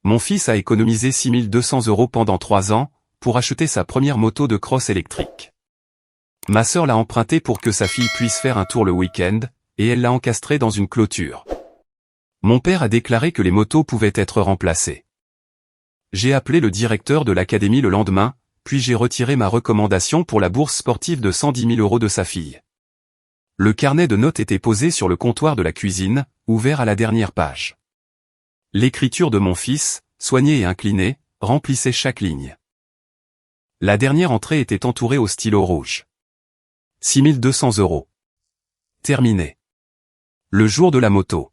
Mon fils a économisé 6200 € pendant 3 ans, pour acheter sa première moto de cross électrique. Ma sœur l'a emprunté pour que sa fille puisse faire un tour le week-end, et elle l'a encastré dans une clôture. Mon père a déclaré que les motos pouvaient être remplacées. J'ai appelé le directeur de l'académie le lendemain, puis j'ai retiré ma recommandation pour la bourse sportive de 110 000 € de sa fille. Le carnet de notes était posé sur le comptoir de la cuisine, ouvert à la dernière page. L'écriture de mon fils, soignée et inclinée, remplissait chaque ligne. La dernière entrée était entourée au stylo rouge. 6200 €. Terminé. Le jour de la moto.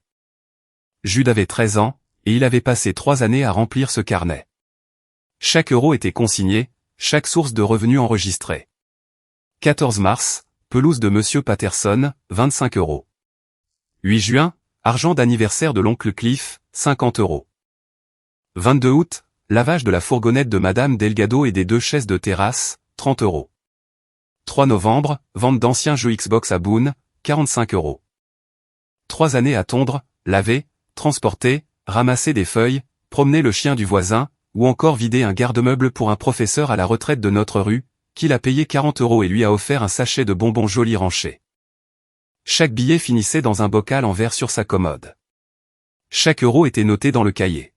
Jude avait 13 ans, et il avait passé 3 années à remplir ce carnet. Chaque euro était consigné, chaque source de revenus enregistrée. 14 mars, pelouse de Monsieur Patterson, 25 €. 8 juin, argent d'anniversaire de l'oncle Cliff, 50 €. 22 août, lavage de la fourgonnette de Madame Delgado et des 2 chaises de terrasse, 30 €. 3 novembre, vente d'anciens jeux Xbox à Boone, 45 €. 3 années à tondre, laver, transporter, ramasser des feuilles, promener le chien du voisin, ou encore vider un garde-meuble pour un professeur à la retraite de notre rue, qui l'a payé 40 € et lui a offert un sachet de bonbons Jolly Rancher. Chaque billet finissait dans un bocal en verre sur sa commode. Chaque euro était noté dans le cahier.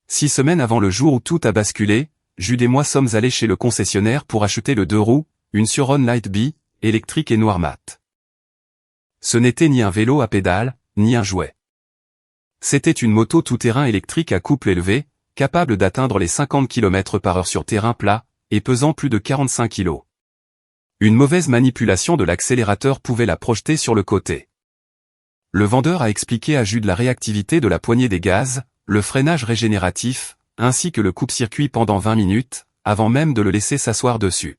6 semaines avant le jour où tout a basculé, Jude et moi sommes allés chez le concessionnaire pour acheter le 2 roues, une Suron Light B, électrique et noir mat. Ce n'était ni un vélo à pédales, ni un jouet. C'était une moto tout-terrain électrique à couple élevé, capable d'atteindre les 50 km/h sur terrain plat, et pesant plus de 45 kg. Une mauvaise manipulation de l'accélérateur pouvait la projeter sur le côté. Le vendeur a expliqué à Jude la réactivité de la poignée des gaz, le freinage régénératif, ainsi que le coupe-circuit pendant 20 minutes, avant même de le laisser s'asseoir dessus.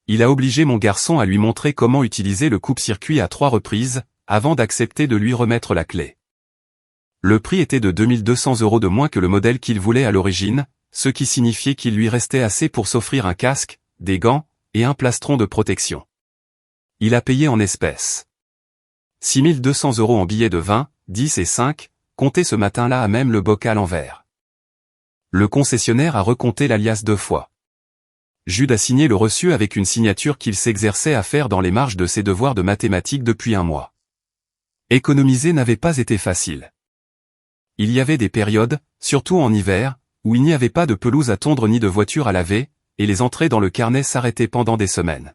Il a obligé mon garçon à lui montrer comment utiliser le coupe-circuit à 3 reprises, avant d'accepter de lui remettre la clé. Le prix était de 2200 € de moins que le modèle qu'il voulait à l'origine, ce qui signifiait qu'il lui restait assez pour s'offrir un casque, des gants, et un plastron de protection. Il a payé en espèces. 6200 € en billets de 20, 10 et 5, comptés ce matin-là à même le bocal en verre. Le concessionnaire a recompté l'alias 2 fois. Jude a signé le reçu avec une signature qu'il s'exerçait à faire dans les marges de ses devoirs de mathématiques depuis 1 mois. Économiser n'avait pas été facile. Il y avait des périodes, surtout en hiver, où il n'y avait pas de pelouse à tondre ni de voiture à laver, et les entrées dans le carnet s'arrêtaient pendant des semaines.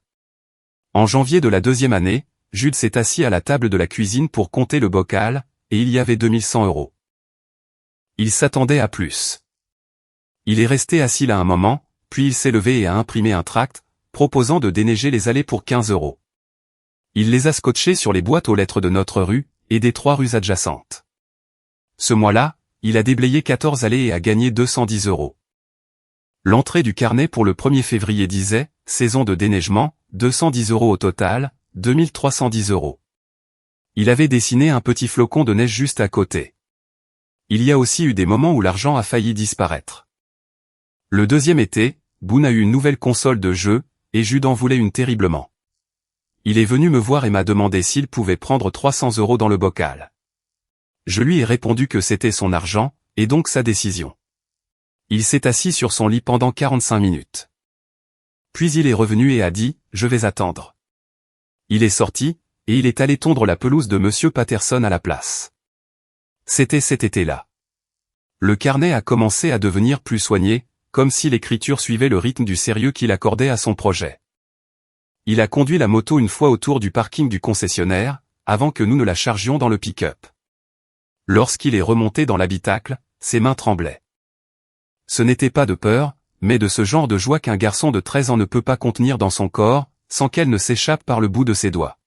En janvier de la 2e année, Jude s'est assis à la table de la cuisine pour compter le bocal, et il y avait 2100 €. Il s'attendait à plus. Il est resté assis là un moment, puis il s'est levé et a imprimé un tract, proposant de déneiger les allées pour 15 €. Il les a scotchés sur les boîtes aux lettres de notre rue, et des 3 rues adjacentes. Ce mois-là, il a déblayé 14 allées et a gagné 210 €. L'entrée du carnet pour le 1er février disait, saison de déneigement, 210 € au total, 2310 €. Il avait dessiné un petit flocon de neige juste à côté. Il y a aussi eu des moments où l'argent a failli disparaître. Le 2e été, Boone a eu une nouvelle console de jeu, et Jude en voulait une terriblement. Il est venu me voir et m'a demandé s'il pouvait prendre 300 € dans le bocal. Je lui ai répondu que c'était son argent, et donc sa décision. Il s'est assis sur son lit pendant 45 minutes. Puis il est revenu et a dit, « Je vais attendre ». Il est sorti, et il est allé tondre la pelouse de Monsieur Patterson à la place. C'était cet été-là. Le carnet a commencé à devenir plus soigné, comme si l'écriture suivait le rythme du sérieux qu'il accordait à son projet. Il a conduit la moto une fois autour du parking du concessionnaire, avant que nous ne la chargions dans le pick-up. Lorsqu'il est remonté dans l'habitacle, ses mains tremblaient. Ce n'était pas de peur, mais de ce genre de joie qu'un garçon de 13 ans ne peut pas contenir dans son corps, sans qu'elle ne s'échappe par le bout de ses doigts.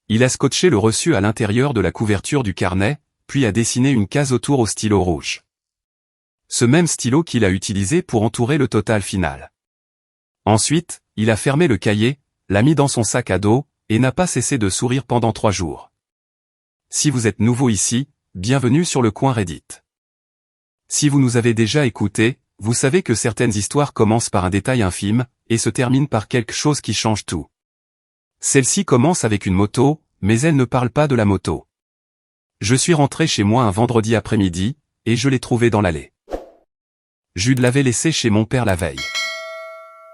Il a scotché le reçu à l'intérieur de la couverture du carnet, puis a dessiné une case autour au stylo rouge. Ce même stylo qu'il a utilisé pour entourer le total final. Ensuite, il a fermé le cahier, l'a mis dans son sac à dos, et n'a pas cessé de sourire pendant 3 jours. Si vous êtes nouveau ici, bienvenue sur le coin Reddit. Si vous nous avez déjà écoutés, vous savez que certaines histoires commencent par un détail infime, et se terminent par quelque chose qui change tout. Celle-ci commence avec une moto, mais elle ne parle pas de la moto. Je suis rentré chez moi un vendredi après-midi, et je l'ai trouvée dans l'allée. Jude l'avait laissé chez mon père la veille.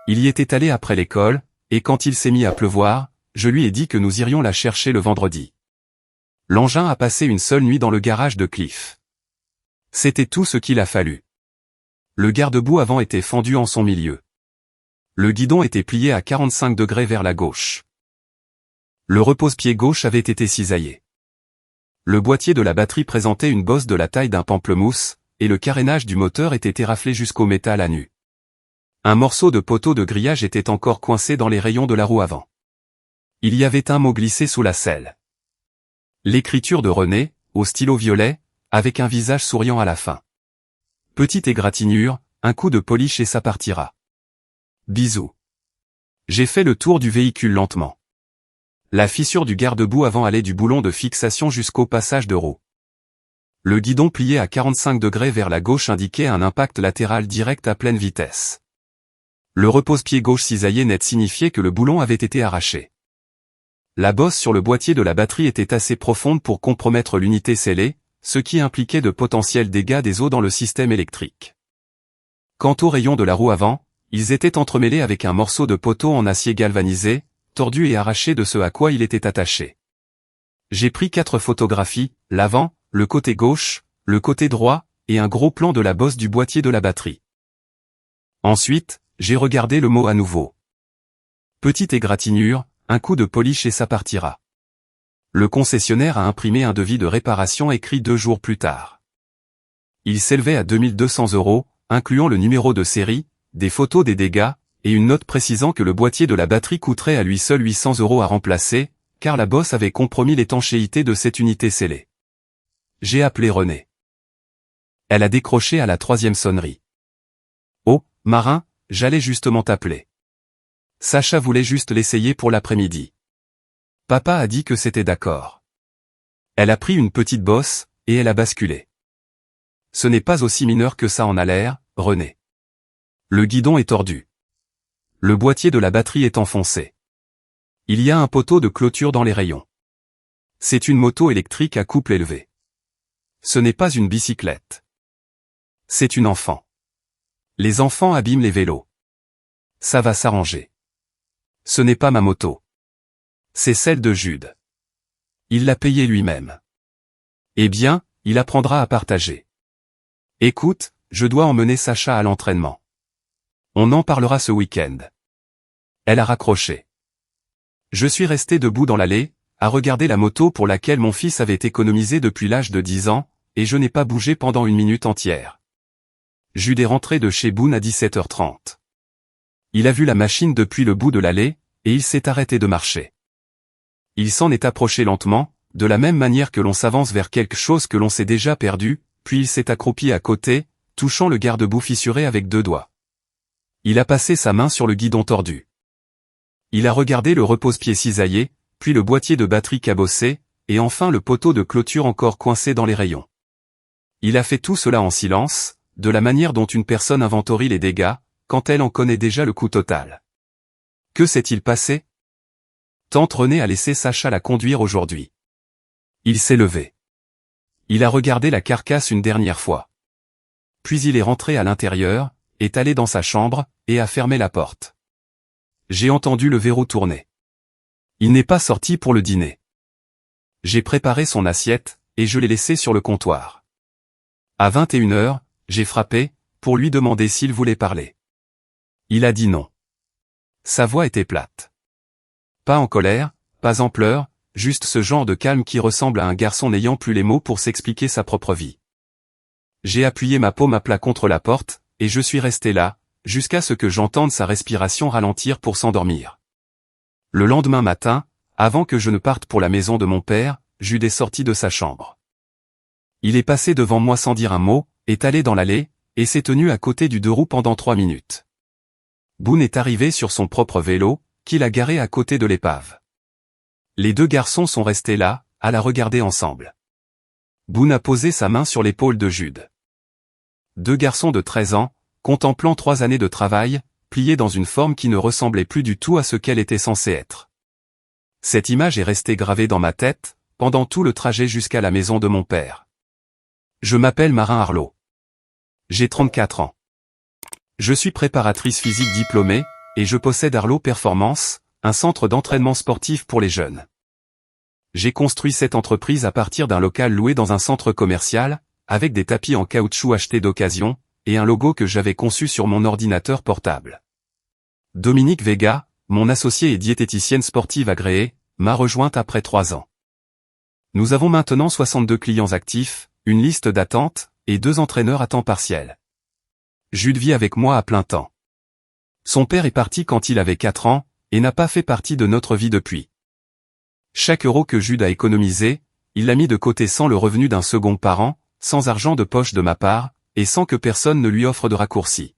Il y était allé après l'école, et quand il s'est mis à pleuvoir, je lui ai dit que nous irions la chercher le vendredi. L'engin a passé une seule nuit dans le garage de Cliff. C'était tout ce qu'il a fallu. Le garde-boue avant était fendu en son milieu. Le guidon était plié à 45 degrés vers la gauche. Le repose-pied gauche avait été cisaillé. Le boîtier de la batterie présentait une bosse de la taille d'un pamplemousse, et le carénage du moteur était éraflé jusqu'au métal à nu. Un morceau de poteau de grillage était encore coincé dans les rayons de la roue avant. Il y avait un mot glissé sous la selle. L'écriture de René, au stylo violet, avec un visage souriant à la fin. Petite égratignure, un coup de polish et ça partira. Bisous. J'ai fait le tour du véhicule lentement. La fissure du garde-boue avant allait du boulon de fixation jusqu'au passage de roue. Le guidon plié à 45 degrés vers la gauche indiquait un impact latéral direct à pleine vitesse. Le repose-pied gauche cisaillé net signifiait que le boulon avait été arraché. La bosse sur le boîtier de la batterie était assez profonde pour compromettre l'unité scellée, ce qui impliquait de potentiels dégâts des eaux dans le système électrique. Quant aux rayons de la roue avant, ils étaient entremêlés avec un morceau de poteau en acier galvanisé, tordu et arraché de ce à quoi il était attaché. J'ai pris 4 photographies, l'avant, le côté gauche, le côté droit, et un gros plan de la bosse du boîtier de la batterie. Ensuite, j'ai regardé le mot à nouveau. Petite égratignure, un coup de polish et ça partira. Le concessionnaire a imprimé un devis de réparation écrit 2 jours plus tard. Il s'élevait à 2200 €, incluant le numéro de série, des photos des dégâts, et une note précisant que le boîtier de la batterie coûterait à lui seul 800 € à remplacer, car la bosse avait compromis l'étanchéité de cette unité scellée. J'ai appelé René. Elle a décroché à la 3e sonnerie. Oh, Marin, j'allais justement t'appeler. Sacha voulait juste l'essayer pour l'après-midi. Papa a dit que c'était d'accord. Elle a pris une petite bosse, et elle a basculé. Ce n'est pas aussi mineur que ça en a l'air, René. Le guidon est tordu. Le boîtier de la batterie est enfoncé. Il y a un poteau de clôture dans les rayons. C'est une moto électrique à couple élevé. Ce n'est pas une bicyclette. C'est une enfant. Les enfants abîment les vélos. Ça va s'arranger. Ce n'est pas ma moto. C'est celle de Jude. Il l'a payée lui-même. Eh bien, il apprendra à partager. Écoute, je dois emmener Sacha à l'entraînement. On en parlera ce week-end. Elle a raccroché. Je suis resté debout dans l'allée, à regarder la moto pour laquelle mon fils avait économisé depuis l'âge de 10 ans, et je n'ai pas bougé pendant une minute entière. Jude est rentré de chez Boone à 17h30. Il a vu la machine depuis le bout de l'allée, et il s'est arrêté de marcher. Il s'en est approché lentement, de la même manière que l'on s'avance vers quelque chose que l'on s'est déjà perdu, puis il s'est accroupi à côté, touchant le garde-boue fissuré avec 2 doigts. Il a passé sa main sur le guidon tordu. Il a regardé le repose-pied cisaillé, puis le boîtier de batterie cabossé, et enfin le poteau de clôture encore coincé dans les rayons. Il a fait tout cela en silence, de la manière dont une personne inventorie les dégâts, quand elle en connaît déjà le coût total. Que s'est-il passé? Tante Renée a laissé Sacha la conduire aujourd'hui. Il s'est levé. Il a regardé la carcasse une dernière fois. Puis il est rentré à l'intérieur, est allé dans sa chambre, et a fermé la porte. J'ai entendu le verrou tourner. Il n'est pas sorti pour le dîner. J'ai préparé son assiette, et je l'ai laissé sur le comptoir. À 21h, j'ai frappé, pour lui demander s'il voulait parler. Il a dit non. Sa voix était plate. Pas en colère, pas en pleurs, juste ce genre de calme qui ressemble à un garçon n'ayant plus les mots pour s'expliquer sa propre vie. J'ai appuyé ma paume à plat contre la porte, et je suis resté là, jusqu'à ce que j'entende sa respiration ralentir pour s'endormir. Le lendemain matin, avant que je ne parte pour la maison de mon père, Jude est sorti de sa chambre. Il est passé devant moi sans dire un mot, est allé dans l'allée, et s'est tenu à côté du 2 roues pendant 3 minutes. Boone est arrivé sur son propre vélo, qu'il a garé à côté de l'épave. Les 2 garçons sont restés là, à la regarder ensemble. Boone a posé sa main sur l'épaule de Jude. 2 garçons de 13 ans, contemplant 3 années de travail, pliés dans une forme qui ne ressemblait plus du tout à ce qu'elle était censée être. Cette image est restée gravée dans ma tête, pendant tout le trajet jusqu'à la maison de mon père. Je m'appelle Marin Arlot. J'ai 34 ans. Je suis préparatrice physique diplômée, et je possède Arlo Performance, un centre d'entraînement sportif pour les jeunes. J'ai construit cette entreprise à partir d'un local loué dans un centre commercial, avec des tapis en caoutchouc achetés d'occasion, et un logo que j'avais conçu sur mon ordinateur portable. Dominique Vega, mon associée et diététicienne sportive agréée, m'a rejointe après 3 ans. Nous avons maintenant 62 clients actifs, une liste d'attente, et 2 entraîneurs à temps partiel. Jude vit avec moi à plein temps. Son père est parti quand il avait 4 ans, et n'a pas fait partie de notre vie depuis. Chaque euro que Jude a économisé, il l'a mis de côté sans le revenu d'un second parent, sans argent de poche de ma part, et sans que personne ne lui offre de raccourci.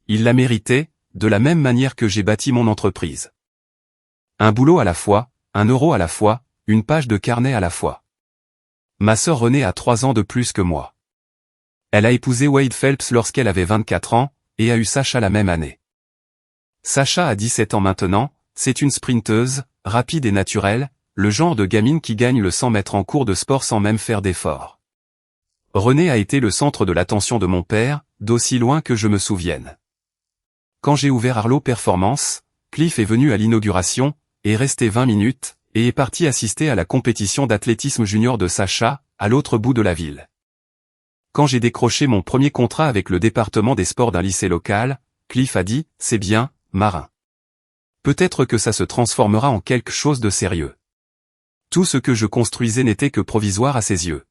Il l'a mérité, de la même manière que j'ai bâti mon entreprise. Un boulot à la fois, 1 euro à la fois, une page de carnet à la fois. Ma sœur Renée a 3 ans de plus que moi. Elle a épousé Wade Phelps lorsqu'elle avait 24 ans, et a eu Sacha la même année. Sacha a 17 ans maintenant, c'est une sprinteuse, rapide et naturelle, le genre de gamine qui gagne le 100 mètres en cours de sport sans même faire d'effort. Renée a été le centre de l'attention de mon père, d'aussi loin que je me souvienne. Quand j'ai ouvert Arlo Performance, Cliff est venu à l'inauguration, est resté 20 minutes, et est parti assister à la compétition d'athlétisme junior de Sacha, à l'autre bout de la ville. Quand j'ai décroché mon premier contrat avec le département des sports d'un lycée local, Cliff a dit « C'est bien, Marin. Peut-être que ça se transformera en quelque chose de sérieux. » Tout ce que je construisais n'était que provisoire à ses yeux.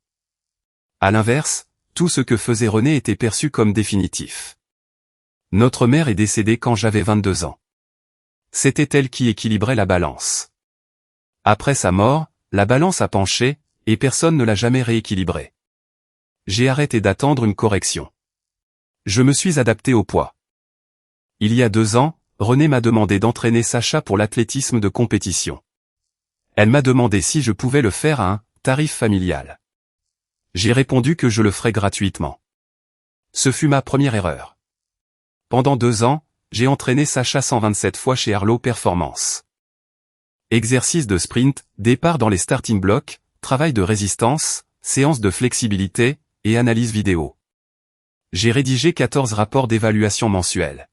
À l'inverse, tout ce que faisait Renée était perçu comme définitif. Notre mère est décédée quand j'avais 22 ans. C'était elle qui équilibrait la balance. Après sa mort, la balance a penché, et personne ne l'a jamais rééquilibrée. J'ai arrêté d'attendre une correction. Je me suis adapté au poids. Il y a 2 ans, Renée m'a demandé d'entraîner Sacha pour l'athlétisme de compétition. Elle m'a demandé si je pouvais le faire à un tarif familial. J'ai répondu que je le ferais gratuitement. Ce fut ma première erreur. Pendant 2 ans, j'ai entraîné Sacha 127 fois chez Arlo Performance. Exercice de sprint, départ dans les starting blocks, travail de résistance, séance de flexibilité, et analyse vidéo. J'ai rédigé 14 rapports d'évaluation mensuels.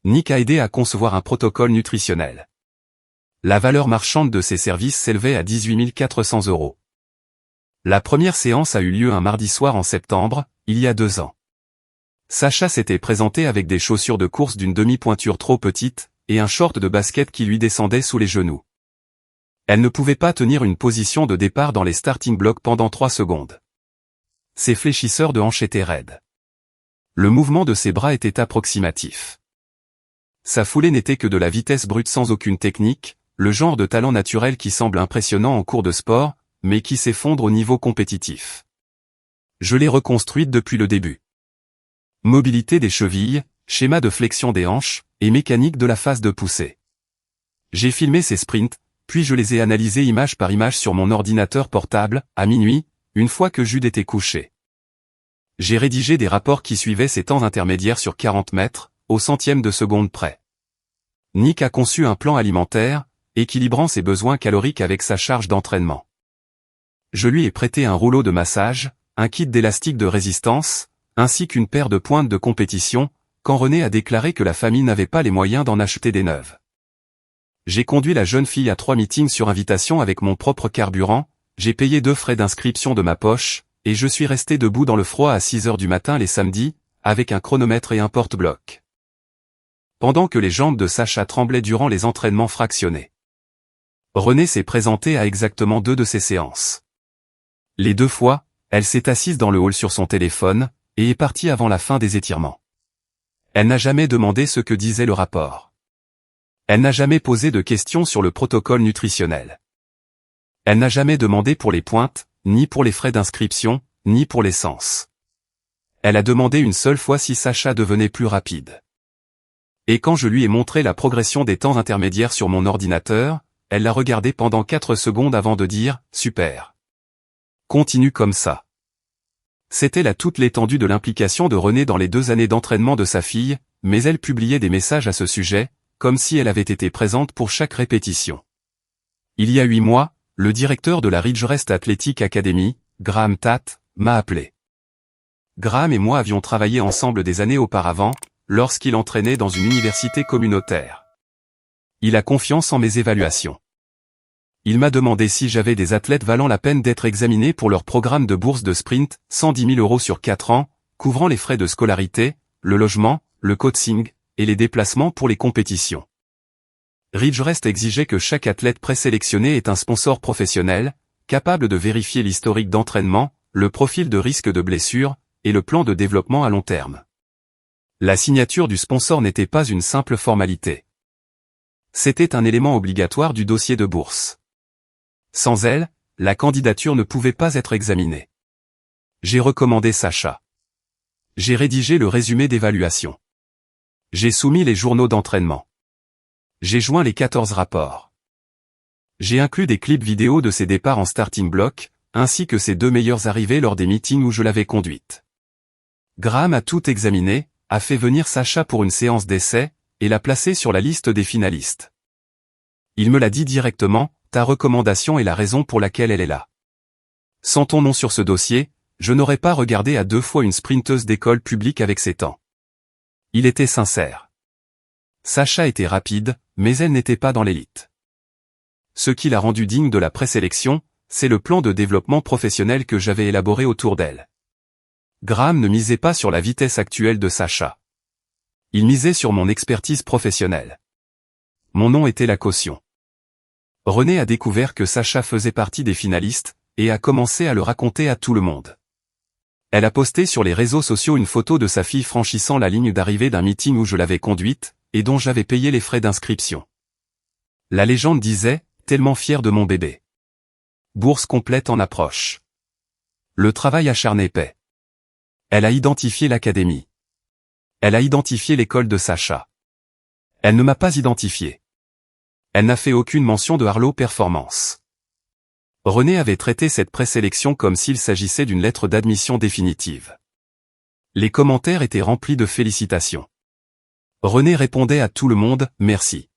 Nick a aidé à concevoir un protocole nutritionnel. La valeur marchande de ces services s'élevait à 18 400 €. La première séance a eu lieu un mardi soir en septembre, il y a 2 ans. Sacha s'était présenté avec des chaussures de course d'une demi-pointure trop petite, et un short de basket qui lui descendait sous les genoux. Elle ne pouvait pas tenir une position de départ dans les starting blocks pendant 3 secondes. Ses fléchisseurs de hanches étaient raides. Le mouvement de ses bras était approximatif. Sa foulée n'était que de la vitesse brute sans aucune technique, le genre de talent naturel qui semble impressionnant en cours de sport, mais qui s'effondre au niveau compétitif. Je l'ai reconstruite depuis le début. Mobilité des chevilles, schéma de flexion des hanches, et mécanique de la phase de poussée. J'ai filmé ses sprints, puis je les ai analysés image par image sur mon ordinateur portable, à minuit, une fois que Jude était couché. J'ai rédigé des rapports qui suivaient ces temps intermédiaires sur 40 mètres, au centième de seconde près. Nick a conçu un plan alimentaire, équilibrant ses besoins caloriques avec sa charge d'entraînement. Je lui ai prêté un rouleau de massage, un kit d'élastique de résistance, ainsi qu'une paire de pointes de compétition, quand Renée a déclaré que la famille n'avait pas les moyens d'en acheter des neuves. J'ai conduit la jeune fille à 3 meetings sur invitation avec mon propre carburant, j'ai payé 2 frais d'inscription de ma poche, et je suis resté debout dans le froid à 6 heures du matin les samedis, avec un chronomètre et un porte-bloc. Pendant que les jambes de Sacha tremblaient durant les entraînements fractionnés. Renée s'est présentée à exactement 2 de ces séances. Les 2 fois, elle s'est assise dans le hall sur son téléphone, et est partie avant la fin des étirements. Elle n'a jamais demandé ce que disait le rapport. Elle n'a jamais posé de questions sur le protocole nutritionnel. Elle n'a jamais demandé pour les pointes, ni pour les frais d'inscription, ni pour l'essence. Elle a demandé une seule fois si Sacha devenait plus rapide. Et quand je lui ai montré la progression des temps intermédiaires sur mon ordinateur, elle l'a regardé pendant 4 secondes avant de dire « Super. Continue comme ça. » C'était là toute l'étendue de l'implication de Renée dans les 2 années d'entraînement de sa fille, mais elle publiait des messages à ce sujet, comme si elle avait été présente pour chaque répétition. Il y a 8 mois, le directeur de la Ridgerest Athletic Academy, Graham Tatt, m'a appelé. Graham et moi avions travaillé ensemble des années auparavant, lorsqu'il entraînait dans une université communautaire. Il a confiance en mes évaluations. Il m'a demandé si j'avais des athlètes valant la peine d'être examinés pour leur programme de bourse de sprint, 110 000 € sur 4 ans, couvrant les frais de scolarité, le logement, le coaching, et les déplacements pour les compétitions. Ridgerest exigeait que chaque athlète présélectionné ait un sponsor professionnel, capable de vérifier l'historique d'entraînement, le profil de risque de blessure, et le plan de développement à long terme. La signature du sponsor n'était pas une simple formalité. C'était un élément obligatoire du dossier de bourse. Sans elle, la candidature ne pouvait pas être examinée. J'ai recommandé Sacha. J'ai rédigé le résumé d'évaluation. J'ai soumis les journaux d'entraînement. J'ai joint les 14 rapports. J'ai inclus des clips vidéo de ses départs en starting block, ainsi que ses 2 meilleures arrivées lors des meetings où je l'avais conduite. Graham a tout examiné, a fait venir Sacha pour une séance d'essai, et l'a placé sur la liste des finalistes. Il me l'a dit directement, ta recommandation est la raison pour laquelle elle est là. Sans ton nom sur ce dossier, je n'aurais pas regardé à 2 fois une sprinteuse d'école publique avec ses temps. Il était sincère. Sacha était rapide, mais elle n'était pas dans l'élite. Ce qui l'a rendue digne de la présélection, c'est le plan de développement professionnel que j'avais élaboré autour d'elle. Graham ne misait pas sur la vitesse actuelle de Sacha. Il misait sur mon expertise professionnelle. Mon nom était la caution. René a découvert que Sacha faisait partie des finalistes, et a commencé à le raconter à tout le monde. Elle a posté sur les réseaux sociaux une photo de sa fille franchissant la ligne d'arrivée d'un meeting où je l'avais conduite, et dont j'avais payé les frais d'inscription. La légende disait, tellement fier de mon bébé. Bourse complète en approche. Le travail acharné paie. Elle a identifié l'académie. Elle a identifié l'école de Sacha. Elle ne m'a pas identifié. Elle n'a fait aucune mention de Harlow Performance. René avait traité cette présélection comme s'il s'agissait d'une lettre d'admission définitive. Les commentaires étaient remplis de félicitations. René répondait à tout le monde, merci.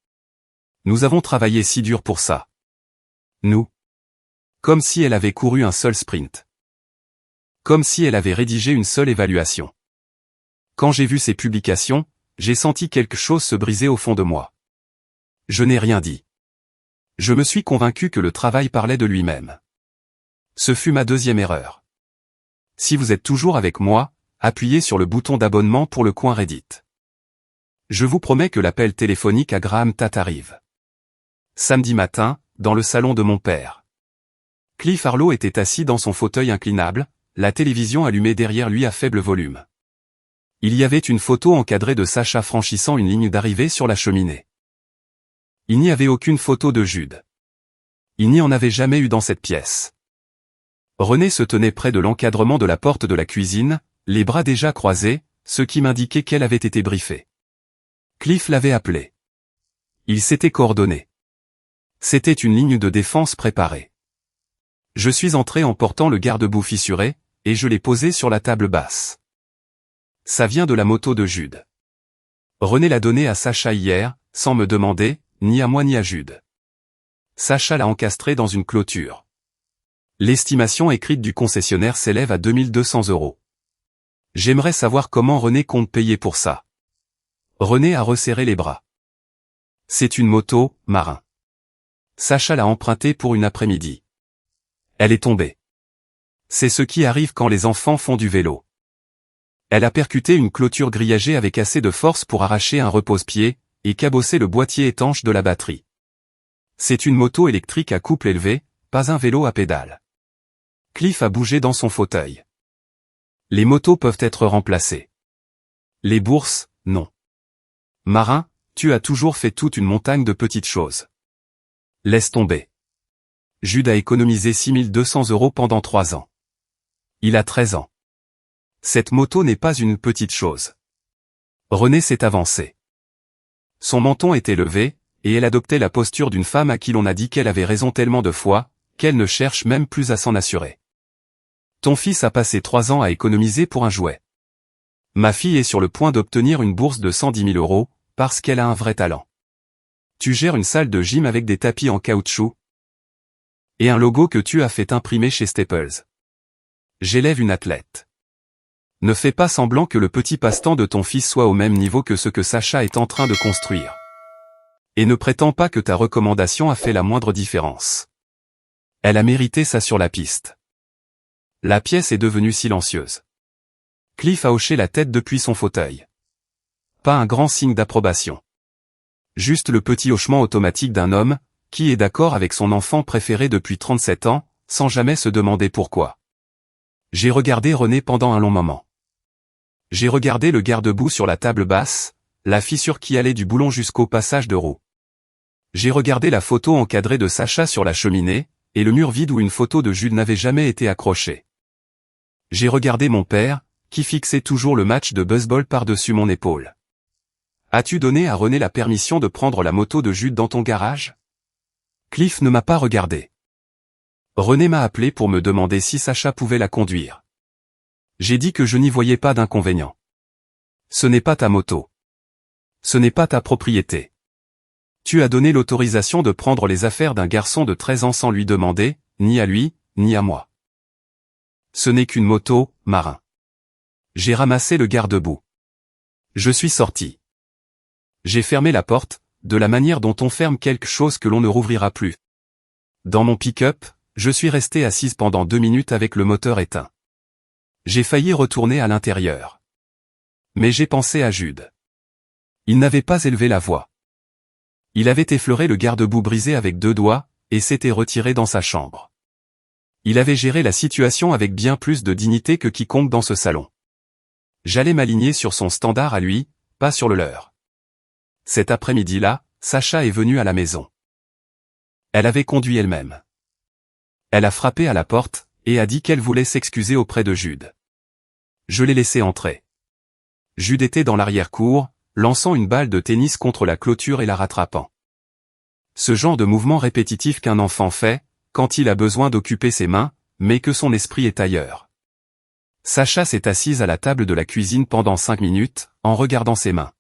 Nous avons travaillé si dur pour ça. Nous. Comme si elle avait couru un seul sprint. Comme si elle avait rédigé une seule évaluation. Quand j'ai vu ces publications, j'ai senti quelque chose se briser au fond de moi. Je n'ai rien dit. Je me suis convaincu que le travail parlait de lui-même. Ce fut ma deuxième erreur. Si vous êtes toujours avec moi, appuyez sur le bouton d'abonnement pour le coin Reddit. Je vous promets que l'appel téléphonique à Graham Tate arrive. Samedi matin, dans le salon de mon père. Cliff Harlow était assis dans son fauteuil inclinable, la télévision allumée derrière lui à faible volume. Il y avait une photo encadrée de Sacha franchissant une ligne d'arrivée sur la cheminée. Il n'y avait aucune photo de Jude. Il n'y en avait jamais eu dans cette pièce. René se tenait près de l'encadrement de la porte de la cuisine, les bras déjà croisés, ce qui m'indiquait qu'elle avait été briefée. Cliff l'avait appelé. Il s'était coordonné. C'était une ligne de défense préparée. Je suis entré en portant le garde-boue fissuré, et je l'ai posé sur la table basse. Ça vient de la moto de Jude. René l'a donné à Sacha hier, sans me demander, ni à moi ni à Jude. Sacha l'a encastré dans une clôture. L'estimation écrite du concessionnaire s'élève à 2200 €. J'aimerais savoir comment René compte payer pour ça. René a resserré les bras. C'est une moto, marin. Sacha l'a empruntée pour une après-midi. Elle est tombée. C'est ce qui arrive quand les enfants font du vélo. Elle a percuté une clôture grillagée avec assez de force pour arracher un repose-pied, et cabosser le boîtier étanche de la batterie. C'est une moto électrique à couple élevé, pas un vélo à pédales. Cliff a bougé dans son fauteuil. Les motos peuvent être remplacées. Les bourses, non. Marin, tu as toujours fait toute une montagne de petites choses. Laisse tomber. Jude a économisé 6200 € pendant 3 ans. Il a 13 ans. Cette moto n'est pas une petite chose. René s'est avancé. Son menton était levé, et elle adoptait la posture d'une femme à qui l'on a dit qu'elle avait raison tellement de fois, qu'elle ne cherche même plus à s'en assurer. Ton fils a passé 3 ans à économiser pour un jouet. Ma fille est sur le point d'obtenir une bourse de 110 000 €, parce qu'elle a un vrai talent. Tu gères une salle de gym avec des tapis en caoutchouc et un logo que tu as fait imprimer chez Staples. J'élève une athlète. Ne fais pas semblant que le petit passe-temps de ton fils soit au même niveau que ce que Sacha est en train de construire. Et ne prétends pas que ta recommandation a fait la moindre différence. Elle a mérité ça sur la piste. La pièce est devenue silencieuse. Cliff a hoché la tête depuis son fauteuil. Pas un grand signe d'approbation. Juste le petit hochement automatique d'un homme, qui est d'accord avec son enfant préféré depuis 37 ans, sans jamais se demander pourquoi. J'ai regardé René pendant un long moment. J'ai regardé le garde-boue sur la table basse, la fissure qui allait du boulon jusqu'au passage de roue. J'ai regardé la photo encadrée de Sacha sur la cheminée, et le mur vide où une photo de Jude n'avait jamais été accrochée. J'ai regardé mon père, qui fixait toujours le match de baseball par-dessus mon épaule. As-tu donné à René la permission de prendre la moto de Jude dans ton garage? Cliff ne m'a pas regardé. René m'a appelé pour me demander si Sacha pouvait la conduire. J'ai dit que je n'y voyais pas d'inconvénient. Ce n'est pas ta moto. Ce n'est pas ta propriété. Tu as donné l'autorisation de prendre les affaires d'un garçon de 13 ans sans lui demander, ni à lui, ni à moi. Ce n'est qu'une moto, marin. J'ai ramassé le garde-boue. Je suis sorti. J'ai fermé la porte, de la manière dont on ferme quelque chose que l'on ne rouvrira plus. Dans mon pick-up, je suis resté assise pendant 2 minutes avec le moteur éteint. J'ai failli retourner à l'intérieur. Mais j'ai pensé à Jude. Il n'avait pas élevé la voix. Il avait effleuré le garde-boue brisé avec 2 doigts, et s'était retiré dans sa chambre. Il avait géré la situation avec bien plus de dignité que quiconque dans ce salon. J'allais m'aligner sur son standard à lui, pas sur le leur. Cet après-midi-là, Sacha est venue à la maison. Elle avait conduit elle-même. Elle a frappé à la porte, et a dit qu'elle voulait s'excuser auprès de Jude. Je l'ai laissé entrer. Jude était dans l'arrière-cour, lançant une balle de tennis contre la clôture et la rattrapant. Ce genre de mouvement répétitif qu'un enfant fait, quand il a besoin d'occuper ses mains, mais que son esprit est ailleurs. Sacha s'est assise à la table de la cuisine pendant 5 minutes, en regardant ses mains.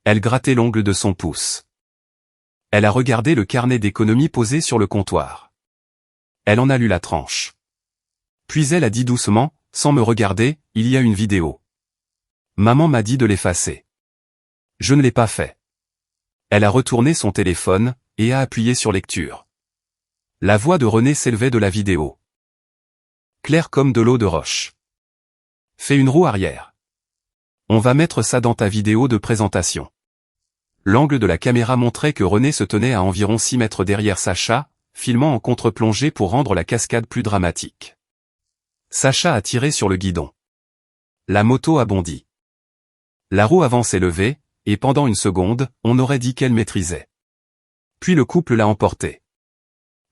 Elle grattait l'ongle de son pouce. Elle a regardé le carnet d'économie posé sur le comptoir. Elle en a lu la tranche. Puis elle a dit doucement, sans me regarder, il y a une vidéo. Maman m'a dit de l'effacer. Je ne l'ai pas fait. Elle a retourné son téléphone, et a appuyé sur lecture. La voix de René s'élevait de la vidéo. Claire comme de l'eau de roche. Fais une roue arrière. On va mettre ça dans ta vidéo de présentation. L'angle de la caméra montrait que René se tenait à environ 6 mètres derrière Sacha, filmant en contre-plongée pour rendre la cascade plus dramatique. Sacha a tiré sur le guidon. La moto a bondi. La roue avant s'est levée, et pendant une seconde, on aurait dit qu'elle maîtrisait. Puis le couple l'a emporté.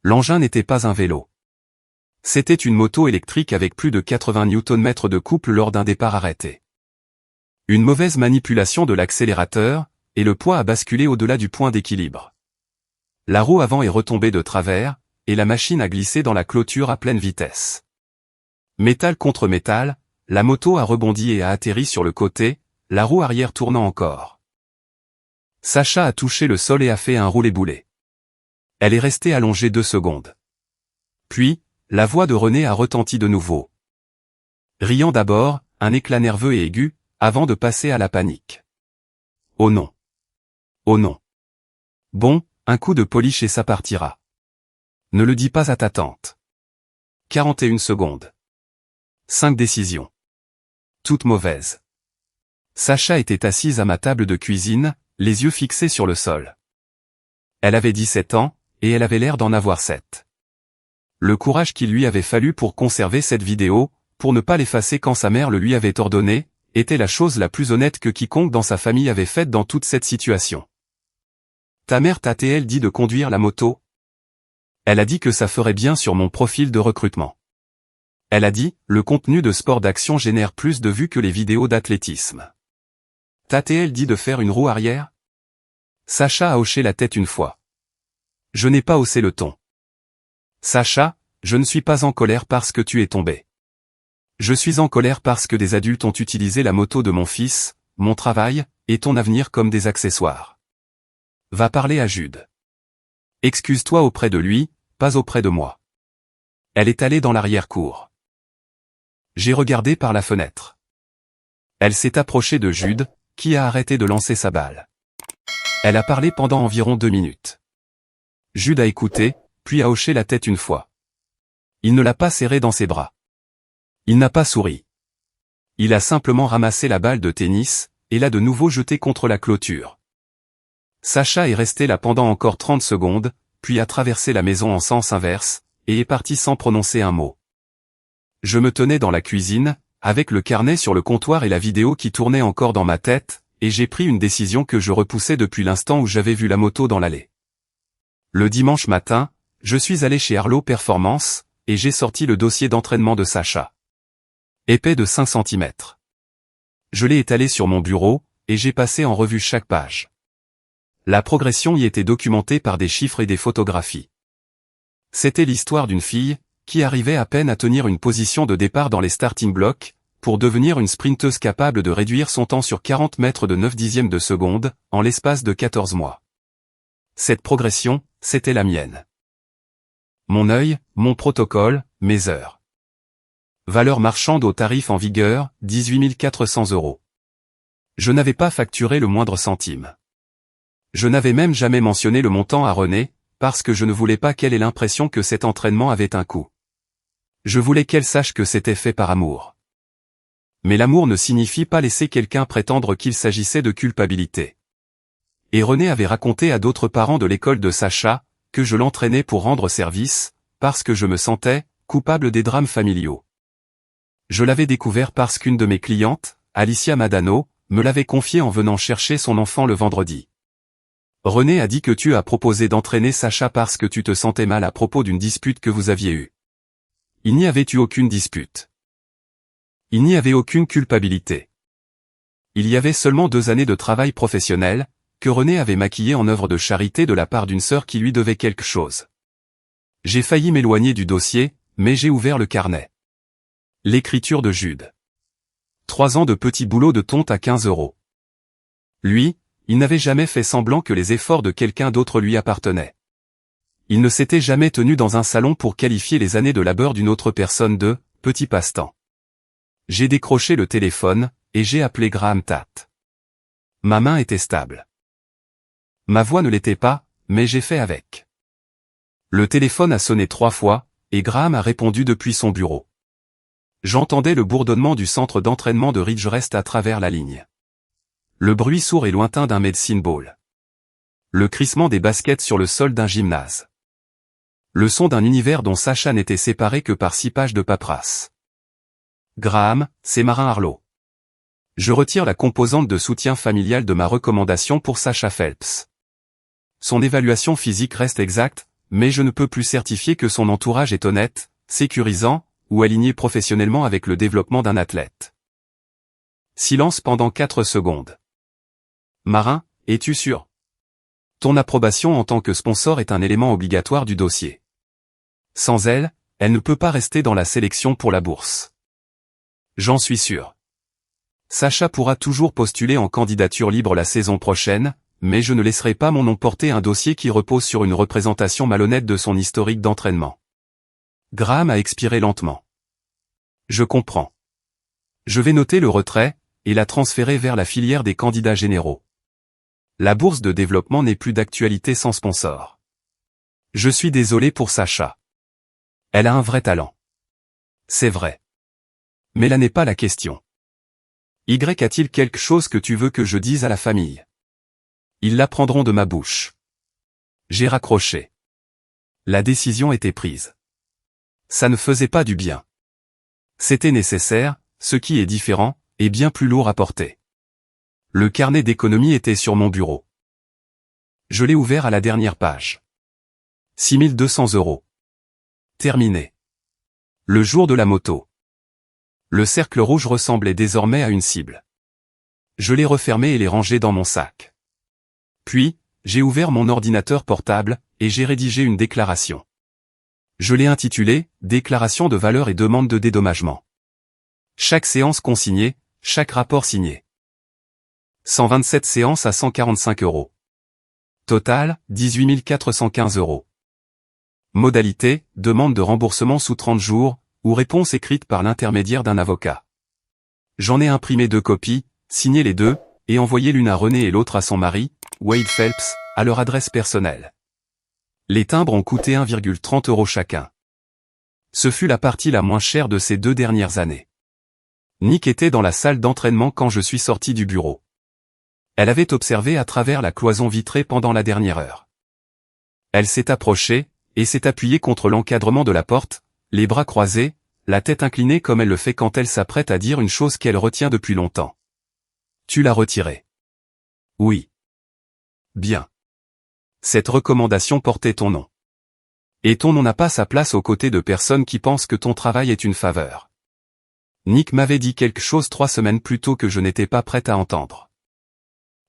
L'engin n'était pas un vélo. C'était une moto électrique avec plus de 80 Nm de couple lors d'un départ arrêté. Une mauvaise manipulation de l'accélérateur, et le poids a basculé au-delà du point d'équilibre. La roue avant est retombée de travers, et la machine a glissé dans la clôture à pleine vitesse. Métal contre métal, la moto a rebondi et a atterri sur le côté, la roue arrière tournant encore. Sacha a touché le sol et a fait un roulé-boulé. Elle est restée allongée 2 secondes. Puis, la voix de René a retenti de nouveau. Riant d'abord, un éclat nerveux et aigu, avant de passer à la panique. Oh non. Oh non. Bon, un coup de polish et ça partira. Ne le dis pas à ta tante. 41 secondes. 5 décisions. Toutes mauvaises. Sacha était assise à ma table de cuisine, les yeux fixés sur le sol. Elle avait 17 ans, et elle avait l'air d'en avoir 7. Le courage qu'il lui avait fallu pour conserver cette vidéo, pour ne pas l'effacer quand sa mère le lui avait ordonné, était la chose la plus honnête que quiconque dans sa famille avait faite dans toute cette situation. Ta mère t'a-t-elle dit de conduire la moto? Elle a dit que ça ferait bien sur mon profil de recrutement. Elle a dit, le contenu de sport d'action génère plus de vues que les vidéos d'athlétisme. T'a-t-elle dit de faire une roue arrière? Sacha a hoché la tête une fois. Je n'ai pas haussé le ton. Sacha, je ne suis pas en colère parce que tu es tombé. Je suis en colère parce que des adultes ont utilisé la moto de mon fils, mon travail, et ton avenir comme des accessoires. Va parler à Jude. Excuse-toi auprès de lui, pas auprès de moi. Elle est allée dans l'arrière-cour. J'ai regardé par la fenêtre. Elle s'est approchée de Jude, qui a arrêté de lancer sa balle. Elle a parlé pendant environ 2 minutes. Jude a écouté, puis a hoché la tête une fois. Il ne l'a pas serrée dans ses bras. Il n'a pas souri. Il a simplement ramassé la balle de tennis, et l'a de nouveau jetée contre la clôture. Sacha est resté là pendant encore 30 secondes, puis a traversé la maison en sens inverse, et est parti sans prononcer un mot. Je me tenais dans la cuisine, avec le carnet sur le comptoir et la vidéo qui tournait encore dans ma tête, et j'ai pris une décision que je repoussais depuis l'instant où j'avais vu la moto dans l'allée. Le dimanche matin, je suis allé chez Arlo Performance, et j'ai sorti le dossier d'entraînement de Sacha. Épais de 5 cm. Je l'ai étalé sur mon bureau, et j'ai passé en revue chaque page. La progression y était documentée par des chiffres et des photographies. C'était l'histoire d'une fille, qui arrivait à peine à tenir une position de départ dans les starting blocks, pour devenir une sprinteuse capable de réduire son temps sur 40 mètres de 9 dixièmes de seconde, en l'espace de 14 mois. Cette progression, c'était la mienne. Mon œil, mon protocole, mes heures. Valeur marchande au tarif en vigueur, 18 400 €. Je n'avais pas facturé le moindre centime. Je n'avais même jamais mentionné le montant à Renée, parce que je ne voulais pas qu'elle ait l'impression que cet entraînement avait un coût. Je voulais qu'elle sache que c'était fait par amour. Mais l'amour ne signifie pas laisser quelqu'un prétendre qu'il s'agissait de culpabilité. Et Renée avait raconté à d'autres parents de l'école de Sacha, que je l'entraînais pour rendre service, parce que je me sentais coupable des drames familiaux. Je l'avais découvert parce qu'une de mes clientes, Alicia Madano, me l'avait confié en venant chercher son enfant le vendredi. Renée a dit que tu as proposé d'entraîner Sacha parce que tu te sentais mal à propos d'une dispute que vous aviez eue. Il n'y avait eu aucune dispute. Il n'y avait aucune culpabilité. Il y avait seulement 2 années de travail professionnel, que Renée avait maquillé en œuvre de charité de la part d'une sœur qui lui devait quelque chose. J'ai failli m'éloigner du dossier, mais j'ai ouvert le carnet. L'écriture de Jude. 3 ans de petit boulot de tonte à 15 €. Lui, il n'avait jamais fait semblant que les efforts de quelqu'un d'autre lui appartenaient. Il ne s'était jamais tenu dans un salon pour qualifier les années de labeur d'une autre personne de « petit passe-temps ». J'ai décroché le téléphone, et j'ai appelé Graham Tate. Ma main était stable. Ma voix ne l'était pas, mais j'ai fait avec. Le téléphone a sonné 3 fois, et Graham a répondu depuis son bureau. J'entendais le bourdonnement du centre d'entraînement de Ridgerest à travers la ligne. Le bruit sourd et lointain d'un medicine ball. Le crissement des baskets sur le sol d'un gymnase. Le son d'un univers dont Sacha n'était séparé que par 6 pages de paperasse. Graham, c'est Marin Arlo. Je retire la composante de soutien familial de ma recommandation pour Sacha Phelps. Son évaluation physique reste exacte, mais je ne peux plus certifier que son entourage est honnête, sécurisant, ou aligné professionnellement avec le développement d'un athlète. Silence pendant 4 secondes. Marin, es-tu sûr? Ton approbation en tant que sponsor est un élément obligatoire du dossier. Sans elle, elle ne peut pas rester dans la sélection pour la bourse. J'en suis sûr. Sacha pourra toujours postuler en candidature libre la saison prochaine, mais je ne laisserai pas mon nom porter un dossier qui repose sur une représentation malhonnête de son historique d'entraînement. Graham a expiré lentement. Je comprends. Je vais noter le retrait, et la transférer vers la filière des candidats généraux. La bourse de développement n'est plus d'actualité sans sponsor. Je suis désolé pour Sacha. Elle a un vrai talent. C'est vrai. Mais là n'est pas la question. Y a-t-il quelque chose que tu veux que je dise à la famille? Ils l'apprendront de ma bouche. J'ai raccroché. La décision était prise. Ça ne faisait pas du bien. C'était nécessaire, ce qui est différent, et bien plus lourd à porter. Le carnet d'économie était sur mon bureau. Je l'ai ouvert à la dernière page. 6 200 €. Terminé. Le jour de la moto. Le cercle rouge ressemblait désormais à une cible. Je l'ai refermé et l'ai rangé dans mon sac. Puis, j'ai ouvert mon ordinateur portable, et j'ai rédigé une déclaration. Je l'ai intitulée « Déclaration de valeur et demande de dédommagement ». Chaque séance consignée, chaque rapport signé. 127 séances à 145 €. Total, 18 415 €. Modalité, demande de remboursement sous 30 jours, ou réponse écrite par l'intermédiaire d'un avocat. J'en ai imprimé 2 copies, signé les 2, et envoyé l'une à René et l'autre à son mari, Wade Phelps, à leur adresse personnelle. Les timbres ont coûté 1,30 € chacun. Ce fut la partie la moins chère de ces 2 dernières années. Nick était dans la salle d'entraînement quand je suis sorti du bureau. Elle avait observé à travers la cloison vitrée pendant la dernière heure. Elle s'est approchée, et s'est appuyée contre l'encadrement de la porte, les bras croisés, la tête inclinée comme elle le fait quand elle s'apprête à dire une chose qu'elle retient depuis longtemps. Tu l'as retirée. Oui. Bien. Cette recommandation portait ton nom. Et ton nom n'a pas sa place aux côtés de personnes qui pensent que ton travail est une faveur. Nick m'avait dit quelque chose 3 semaines plus tôt que je n'étais pas prête à entendre.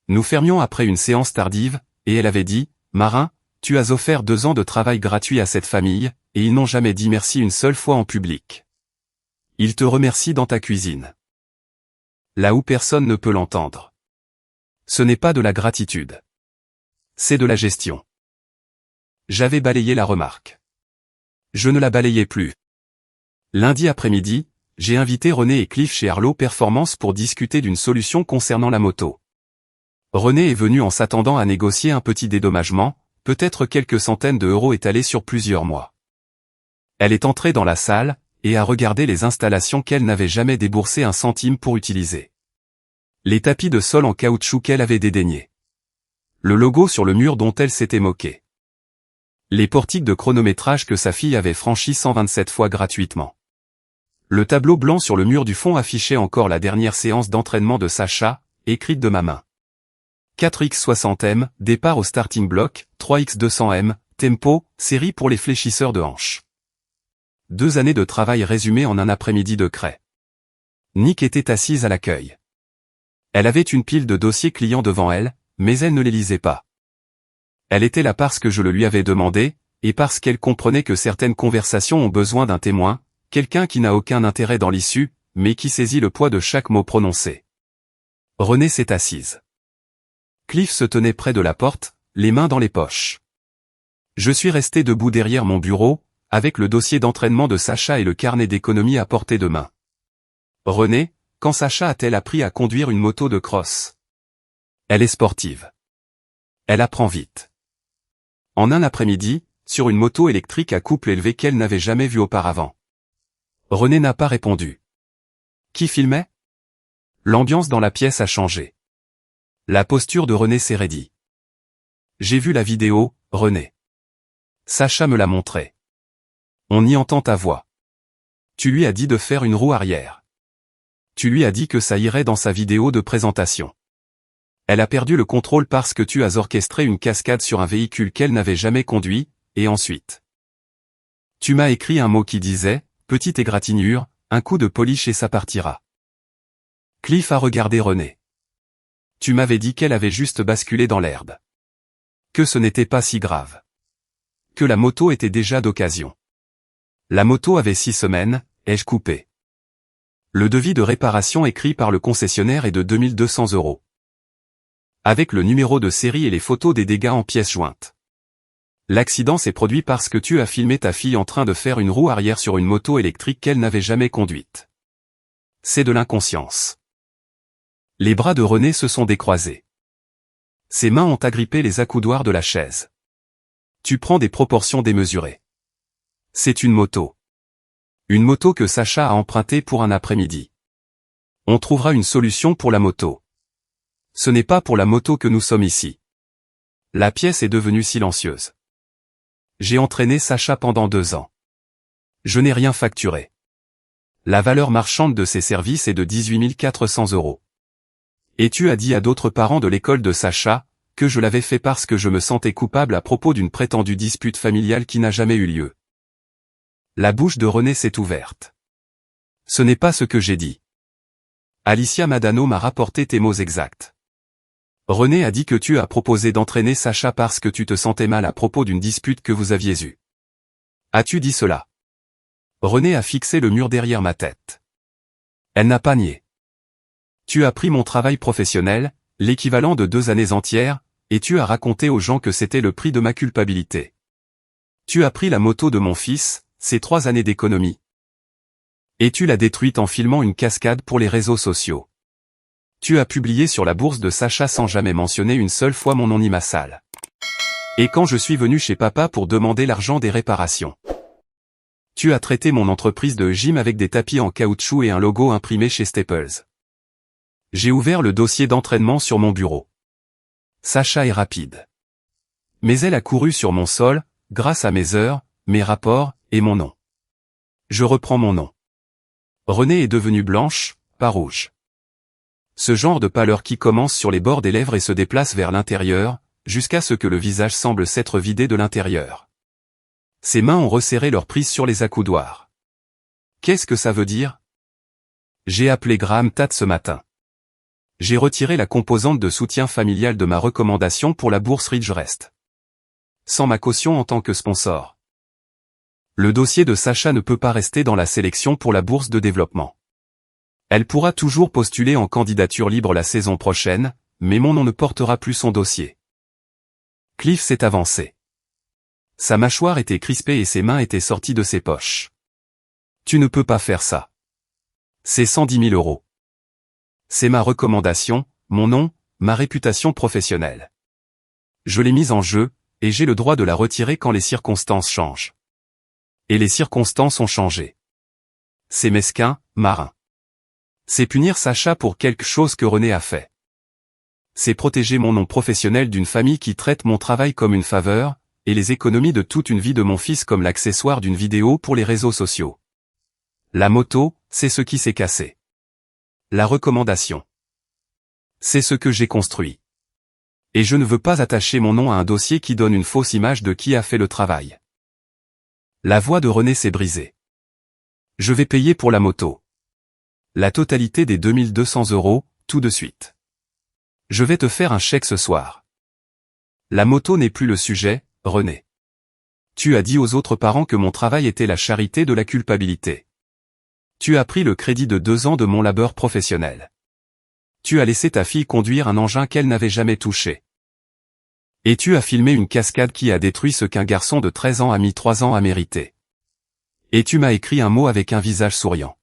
Nous fermions après une séance tardive, et elle avait dit, « Marin, tu as offert 2 ans de travail gratuit à cette famille, et ils n'ont jamais dit merci une seule fois en public. Ils te remercient dans ta cuisine. » Là où personne ne peut l'entendre. Ce n'est pas de la gratitude. C'est de la gestion. J'avais balayé la remarque. Je ne la balayais plus. Lundi après-midi, j'ai invité René et Cliff chez Arlo Performance pour discuter d'une solution concernant la moto. René est venu en s'attendant à négocier un petit dédommagement, peut-être quelques centaines d'euros étalés sur plusieurs mois. Elle est entrée dans la salle, et a regardé les installations qu'elle n'avait jamais déboursé un centime pour utiliser. Les tapis de sol en caoutchouc qu'elle avait dédaignés. Le logo sur le mur dont elle s'était moquée. Les portiques de chronométrage que sa fille avait franchis 127 fois gratuitement. Le tableau blanc sur le mur du fond affichait encore la dernière séance d'entraînement de Sacha, écrite de ma main. 4x60M, départ au starting block, 3x200M, tempo, série pour les fléchisseurs de hanches. 2 années de travail résumées en un après-midi de craie. Nick était assise à l'accueil. Elle avait une pile de dossiers clients devant elle, mais elle ne les lisait pas. Elle était là parce que je le lui avais demandé, et parce qu'elle comprenait que certaines conversations ont besoin d'un témoin, quelqu'un qui n'a aucun intérêt dans l'issue, mais qui saisit le poids de chaque mot prononcé. René s'est assise. Cliff se tenait près de la porte, les mains dans les poches. Je suis resté debout derrière mon bureau, avec le dossier d'entraînement de Sacha et le carnet d'économie à portée de main. René, quand Sacha a-t-elle appris à conduire une moto de cross? Elle est sportive. Elle apprend vite. En un après-midi, sur une moto électrique à couple élevé qu'elle n'avait jamais vue auparavant. René n'a pas répondu. Qui filmait? L'ambiance dans la pièce a changé. La posture de René s'est raidie. J'ai vu la vidéo, René. Sacha me l'a montré. On y entend ta voix. Tu lui as dit de faire une roue arrière. Tu lui as dit que ça irait dans sa vidéo de présentation. Elle a perdu le contrôle parce que tu as orchestré une cascade sur un véhicule qu'elle n'avait jamais conduit, et ensuite. Tu m'as écrit un mot qui disait, petite égratignure, un coup de polish et ça partira. Cliff a regardé René. Tu m'avais dit qu'elle avait juste basculé dans l'herbe. Que ce n'était pas si grave. Que la moto était déjà d'occasion. La moto avait 6 semaines, ai-je coupé. Le devis de réparation écrit par le concessionnaire est de 2200 €. Avec le numéro de série et les photos des dégâts en pièces jointes. L'accident s'est produit parce que tu as filmé ta fille en train de faire une roue arrière sur une moto électrique qu'elle n'avait jamais conduite. C'est de l'inconscience. Les bras de René se sont décroisés. Ses mains ont agrippé les accoudoirs de la chaise. Tu prends des proportions démesurées. C'est une moto. Une moto que Sacha a empruntée pour un après-midi. On trouvera une solution pour la moto. Ce n'est pas pour la moto que nous sommes ici. La pièce est devenue silencieuse. J'ai entraîné Sacha pendant 2 ans. Je n'ai rien facturé. La valeur marchande de ces services est de 18 400 €. Et tu as dit à d'autres parents de l'école de Sacha, que je l'avais fait parce que je me sentais coupable à propos d'une prétendue dispute familiale qui n'a jamais eu lieu. La bouche de René s'est ouverte. Ce n'est pas ce que j'ai dit. Alicia Madano m'a rapporté tes mots exacts. René a dit que tu as proposé d'entraîner Sacha parce que tu te sentais mal à propos d'une dispute que vous aviez eue. As-tu dit cela? René a fixé le mur derrière ma tête. Elle n'a pas nié. Tu as pris mon travail professionnel, l'équivalent de 2 années entières, et tu as raconté aux gens que c'était le prix de ma culpabilité. Tu as pris la moto de mon fils, ces 3 années d'économie. Et tu l'as détruite en filmant une cascade pour les réseaux sociaux. Tu as publié sur la bourse de Sacha sans jamais mentionner une seule fois mon nom ni ma salle. Et quand je suis venu chez papa pour demander l'argent des réparations, tu as traité mon entreprise de gym avec des tapis en caoutchouc et un logo imprimé chez Staples. J'ai ouvert le dossier d'entraînement sur mon bureau. Sacha est rapide. Mais elle a couru sur mon sol, grâce à mes heures, mes rapports, et mon nom. Je reprends mon nom. Renée est devenue blanche, pas rouge. Ce genre de pâleur qui commence sur les bords des lèvres et se déplace vers l'intérieur, jusqu'à ce que le visage semble s'être vidé de l'intérieur. Ses mains ont resserré leur prise sur les accoudoirs. Qu'est-ce que ça veut dire? J'ai appelé Graham Tate ce matin. J'ai retiré la composante de soutien familial de ma recommandation pour la bourse Ridgerest. Sans ma caution en tant que sponsor. Le dossier de Sacha ne peut pas rester dans la sélection pour la bourse de développement. Elle pourra toujours postuler en candidature libre la saison prochaine, mais mon nom ne portera plus son dossier. Cliff s'est avancé. Sa mâchoire était crispée et ses mains étaient sorties de ses poches. Tu ne peux pas faire ça. C'est 110 000 €. C'est ma recommandation, mon nom, ma réputation professionnelle. Je l'ai mise en jeu, et j'ai le droit de la retirer quand les circonstances changent. Et les circonstances ont changé. C'est mesquin, Marin. C'est punir Sacha pour quelque chose que Renée a fait. C'est protéger mon nom professionnel d'une famille qui traite mon travail comme une faveur, et les économies de toute une vie de mon fils comme l'accessoire d'une vidéo pour les réseaux sociaux. La moto, c'est ce qui s'est cassé. La recommandation. C'est ce que j'ai construit. Et je ne veux pas attacher mon nom à un dossier qui donne une fausse image de qui a fait le travail. La voix de Renée s'est brisée. Je vais payer pour la moto. La totalité des 2200 €, tout de suite. Je vais te faire un chèque ce soir. La moto n'est plus le sujet, Renée. Tu as dit aux autres parents que mon travail était la charité de la culpabilité. Tu as pris le crédit de 2 ans de mon labeur professionnel. Tu as laissé ta fille conduire un engin qu'elle n'avait jamais touché. Et tu as filmé une cascade qui a détruit ce qu'un garçon de 13 ans a mis 3 ans à mériter. Et tu m'as écrit un mot avec un visage souriant.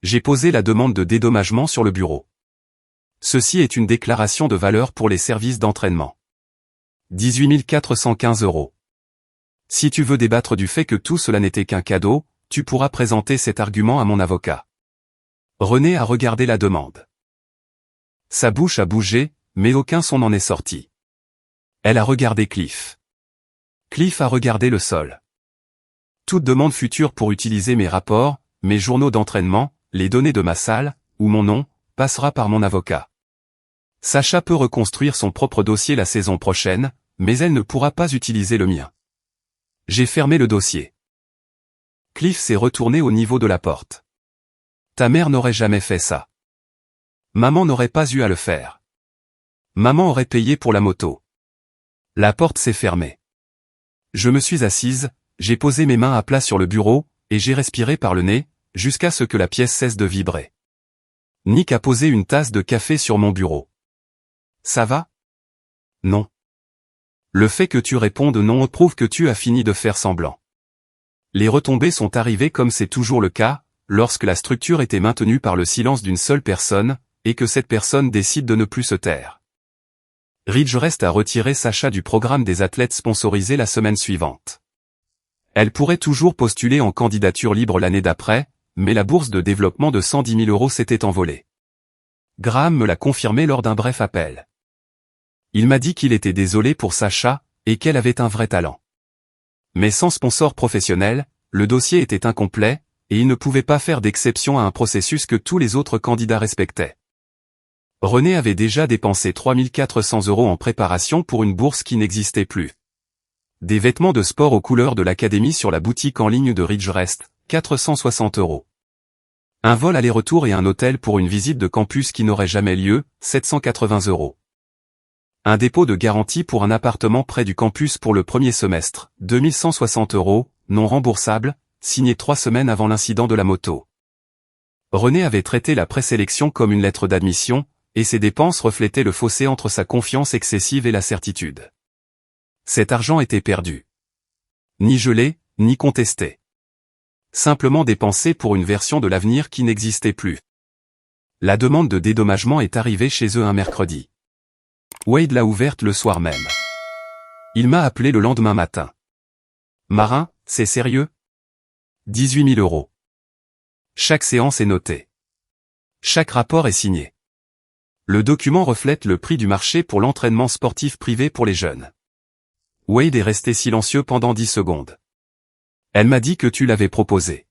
J'ai posé la demande de dédommagement sur le bureau. Ceci est une déclaration de valeur pour les services d'entraînement. 18 415 €. Si tu veux débattre du fait que tout cela n'était qu'un cadeau, tu pourras présenter cet argument à mon avocat. Renée a regardé la demande. Sa bouche a bougé, mais aucun son n'en est sorti. Elle a regardé Cliff. Cliff a regardé le sol. Toute demande future pour utiliser mes rapports, mes journaux d'entraînement, les données de ma salle, ou mon nom, passera par mon avocat. Sacha peut reconstruire son propre dossier la saison prochaine, mais elle ne pourra pas utiliser le mien. J'ai fermé le dossier. Cliff s'est retourné au niveau de la porte. Ta mère n'aurait jamais fait ça. Maman n'aurait pas eu à le faire. Maman aurait payé pour la moto. La porte s'est fermée. Je me suis assise, j'ai posé mes mains à plat sur le bureau, et j'ai respiré par le nez, jusqu'à ce que la pièce cesse de vibrer. Nick a posé une tasse de café sur mon bureau. Ça va? Non. Le fait que tu répondes non prouve que tu as fini de faire semblant. Les retombées sont arrivées comme c'est toujours le cas, lorsque la structure était maintenue par le silence d'une seule personne, et que cette personne décide de ne plus se taire. Ridgerest a retiré Sacha du programme des athlètes sponsorisés la semaine suivante. Elle pourrait toujours postuler en candidature libre l'année d'après, mais la bourse de développement de 110 000 € s'était envolée. Graham me l'a confirmé lors d'un bref appel. Il m'a dit qu'il était désolé pour Sacha, et qu'elle avait un vrai talent. Mais sans sponsor professionnel, le dossier était incomplet, et il ne pouvait pas faire d'exception à un processus que tous les autres candidats respectaient. Renée avait déjà dépensé 3 400 € en préparation pour une bourse qui n'existait plus. Des vêtements de sport aux couleurs de l'académie sur la boutique en ligne de Ridgerest, 460 €. Un vol aller-retour et un hôtel pour une visite de campus qui n'aurait jamais lieu, 780 €. Un dépôt de garantie pour un appartement près du campus pour le premier semestre, 2160 €, non remboursable, signé 3 semaines avant l'incident de la moto. Renée avait traité la présélection comme une lettre d'admission, et ses dépenses reflétaient le fossé entre sa confiance excessive et la certitude. Cet argent était perdu. Ni gelé, ni contesté. Simplement dépensé pour une version de l'avenir qui n'existait plus. La demande de dédommagement est arrivée chez eux un mercredi. Wade l'a ouverte le soir même. Il m'a appelé le lendemain matin. Marin, c'est sérieux? 18 000 euros. Chaque séance est notée. Chaque rapport est signé. Le document reflète le prix du marché pour l'entraînement sportif privé pour les jeunes. Wade est resté silencieux pendant 10 secondes. Elle m'a dit que tu l'avais proposé.